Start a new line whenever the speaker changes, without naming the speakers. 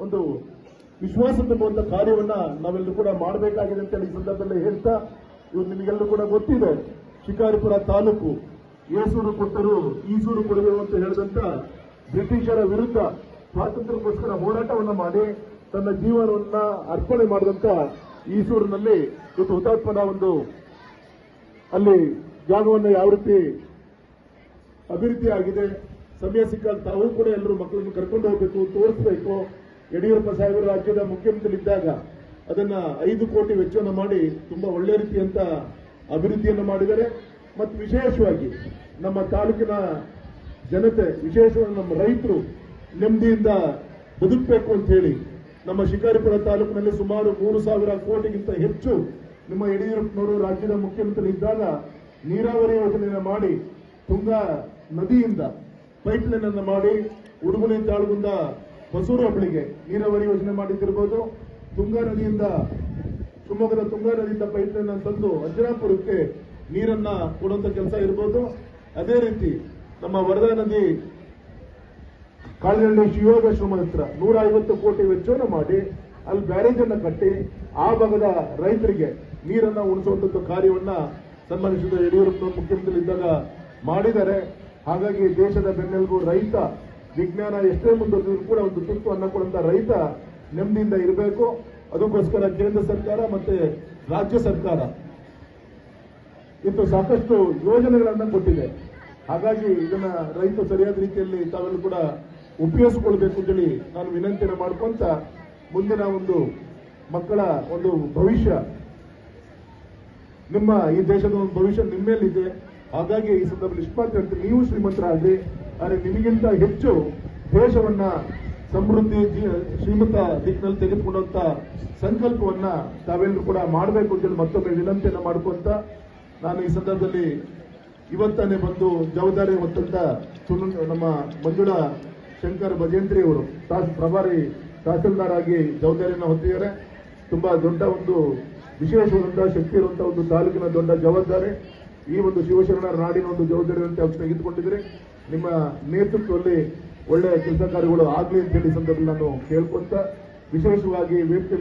ಒಂದು ವಿಶ್ವಾಸ ತುಂಬುವಂತ ಕಾರ್ಯವನ್ನ ನಾವೆಲ್ಲರೂ ಕೂಡ ಮಾಡಬೇಕಾಗಿದೆ ಅಂತ ಈ ಸಂದರ್ಭದಲ್ಲಿ ಹೇಳ್ತಾ, ಇವ್ರು ನಿಮಗೆಲ್ಲರೂ ಕೂಡ ಗೊತ್ತಿದೆ, ಶಿಕಾರಿಪುರ ತಾಲೂಕು ಏಸೂರು ಕೊಟ್ಟರು ಈಸೂರು ಕೊಡುವೆ ಅಂತ ಹೇಳಿದಂತ ಬ್ರಿಟಿಷರ ವಿರುದ್ಧ ಸ್ವಾತಂತ್ರ್ಯಕ್ಕೋಸ್ಕರ ಹೋರಾಟವನ್ನ ಮಾಡಿ ತನ್ನ ಜೀವನವನ್ನ ಅರ್ಪಣೆ ಮಾಡಿದಂತ ಈಸೂರಿನಲ್ಲಿ ಇವತ್ತು ಹುತಾತ್ಮನ ಒಂದು ಅಲ್ಲಿ ಜಾಗವನ್ನು ಯಾವ ರೀತಿ ಅಭಿವೃದ್ಧಿ ಆಗಿದೆ. ಸಮಯ ಸಿಕ್ಕಾಗ ತಾವು ಕೂಡ ಎಲ್ಲರೂ ಮಕ್ಕಳನ್ನು ಕರ್ಕೊಂಡು ಹೋಗಬೇಕು, ತೋರಿಸಬೇಕು. ಯಡಿಯೂರಪ್ಪ ಸಾಹೇಬರು ರಾಜ್ಯದ ಮುಖ್ಯಮಂತ್ರಿ ಇದ್ದಾಗ ಅದನ್ನ 5 ಕೋಟಿ ವೆಚ್ಚವನ್ನು ಮಾಡಿ ತುಂಬಾ ಒಳ್ಳೆ ರೀತಿಯಂತ ಅಭಿವೃದ್ಧಿಯನ್ನು ಮಾಡಿದ್ದಾರೆ. ಮತ್ತು ವಿಶೇಷವಾಗಿ ನಮ್ಮ ತಾಲೂಕಿನ ಜನತೆ, ವಿಶೇಷವಾಗಿ ನಮ್ಮ ರೈತರು ನೆಮ್ಮದಿಯಿಂದ ಬದುಕಬೇಕು ಅಂತ ಹೇಳಿ ನಮ್ಮ ಶಿಕಾರಿಪುರ ತಾಲೂಕಿನಲ್ಲಿ ಸುಮಾರು 3,000 ಕೋಟಿಗಿಂತ ಹೆಚ್ಚು ನಿಮ್ಮ ಯಡಿಯೂರಪ್ಪನವರು ರಾಜ್ಯದ ಮುಖ್ಯಮಂತ್ರಿ ಇದ್ದಾಗ ನೀರಾವರಿ ಯೋಜನೆಯನ್ನು ಮಾಡಿ ತುಂಗಾ ನದಿಯಿಂದ ಪೈಪ್ಲೈನ್ ಅನ್ನು ಮಾಡಿ ಉಡುಮಲೆ ತಾಳಗುಂದ ಹೊಸೂರು ಹೋಬಳಿಗೆ ನೀರಾವರಿ ಯೋಜನೆ ಮಾಡಿದ್ದಿರಬಹುದು. ತುಂಗಾ ನದಿಯಿಂದ ಶಿವಮೊಗ್ಗದ ತುಂಗಾ ನದಿಯಿಂದ ಪೈಪ್ಲೈನ್ ಅನ್ನು ತಂದು ಅಜ್ಜನಾಪುರಕ್ಕೆ ನೀರನ್ನ ಕೊಡುವಂತ ಕೆಲಸ ಇರಬಹುದು. ಅದೇ ರೀತಿ ನಮ್ಮ ವರದಾ ನದಿ ಕಾಳಿನಹಳ್ಳಿ ಶಿವಯೋಗಾಶ್ರಮದ ಹತ್ರ 150 ಕೋಟಿ ವೆಚ್ಚವನ್ನು ಮಾಡಿ ಅಲ್ಲಿ ಬ್ಯಾರೇಜ್ ಅನ್ನ ಕಟ್ಟಿ ಆ ಭಾಗದ ರೈತರಿಗೆ ನೀರನ್ನ ಉಣಿಸುವಂತ ಕಾರ್ಯವನ್ನ ಸನ್ಮಾನಿಸಿದ ಯಡಿಯೂರಪ್ಪ ಮುಖ್ಯಮಂತ್ರಿ ಇದ್ದಾಗ ಮಾಡಿದ್ದಾರೆ. ಹಾಗಾಗಿ ದೇಶದ ಬೆನ್ನೆಲುಬು ರೈತ, ವಿಜ್ಞಾನ ಎಷ್ಟೇ ಮುಂದುವರೆದರೂ ಕೂಡ ಒಂದು ತುತ್ತು ಅನ್ನ ಕೊಡುವಂತ ರೈತ ನೆಮ್ಮದಿಯಿಂದ ಇರಬೇಕು. ಅದಕ್ಕೋಸ್ಕರ ಕೇಂದ್ರ ಸರ್ಕಾರ ಮತ್ತೆ ರಾಜ್ಯ ಸರ್ಕಾರ ಇಂದು ಸಾಕಷ್ಟು ಯೋಜನೆಗಳನ್ನ ಕೊಟ್ಟಿದೆ. ಹಾಗಾಗಿ ಇದನ್ನ ರೈತ ಸರಿಯಾದ ರೀತಿಯಲ್ಲಿ ತಾವೆಲ್ಲೂ ಕೂಡ ಉಪಯೋಗಿಸಿಕೊಳ್ಬೇಕು ಅಂತೇಳಿ ನಾನು ವಿನಂತಿಯನ್ನು ಮಾಡ್ಕೊಂತ, ಮುಂದಿನ ಒಂದು ಮಕ್ಕಳ ಒಂದು ಭವಿಷ್ಯ, ನಿಮ್ಮ ಈ ದೇಶದ ಒಂದು ಭವಿಷ್ಯ ನಿಮ್ಮ ಮೇಲಿದೆ. ಹಾಗಾಗಿ ಈ ಸಂದರ್ಭದಲ್ಲಿ ಇಷ್ಟ ಮಾಡ್ತೀನಿ, ನೀವು ಶ್ರೀಮಂತರಾಗ್ರಿ, ಆದರೆ ನಿಮಗಿಂತ ಹೆಚ್ಚು ದೇಶವನ್ನ ಸಮೃದ್ಧಿ ಶ್ರೀಮಂತ ದಿಕ್ಕಿನಲ್ಲಿ ತೆಗೆದುಕೊಂಡಂತ ಸಂಕಲ್ಪವನ್ನ ತಾವೆಲ್ಲರೂ ಕೂಡ ಮಾಡಬೇಕು ಅಂತೇಳಿ ಮತ್ತೊಮ್ಮೆ ವಿನಂತಿಯನ್ನು ಮಾಡ್ಕೊಂತ, ನಾನು ಈ ಸಂದರ್ಭದಲ್ಲಿ ಇವತ್ತಾನೆ ಬಂದು ಜವಾಬ್ದಾರಿ ಹೊತ್ತಂತ ನಮ್ಮ ಮಂಜುಳಾ ಶಂಕರ್ ಭಜೇಂದ್ರಿ ಅವರು ಪ್ರಭಾರಿ ತಹಸೀಲ್ದಾರ್ ಆಗಿ ಜವಾಬ್ದಾರಿಯನ್ನು ಹೊತ್ತಿದ್ದಾರೆ. ತುಂಬಾ ದೊಡ್ಡ ಒಂದು ವಿಶೇಷವಾದಂತಹ ಶಕ್ತಿ ಇರುವಂತಹ ಒಂದು ತಾಲೂಕಿನ ದೊಡ್ಡ ಜವಾಬ್ದಾರಿ. ಈ ಒಂದು ಶಿವಶರಣರ ನಾಡಿನ ಒಂದು ಜವಾಬ್ದಾರಿಯನ್ನು ಅವರು ತೆಗೆದುಕೊಂಡಿದ್ದಾರೆ. ನಿಮ್ಮ ನೇತೃತ್ವದಲ್ಲಿ ಒಳ್ಳೆಯ ಕೆಲಸ ಕಾರ್ಯಗಳು ಆಗಲಿ ಅಂತ ಹೇಳಿ ಸಂದರ್ಭದಲ್ಲಿ ನಾನು ಕೇಳ್ಕೊಂತ, ವಿಶೇಷವಾಗಿ ವೇದಿಕೆ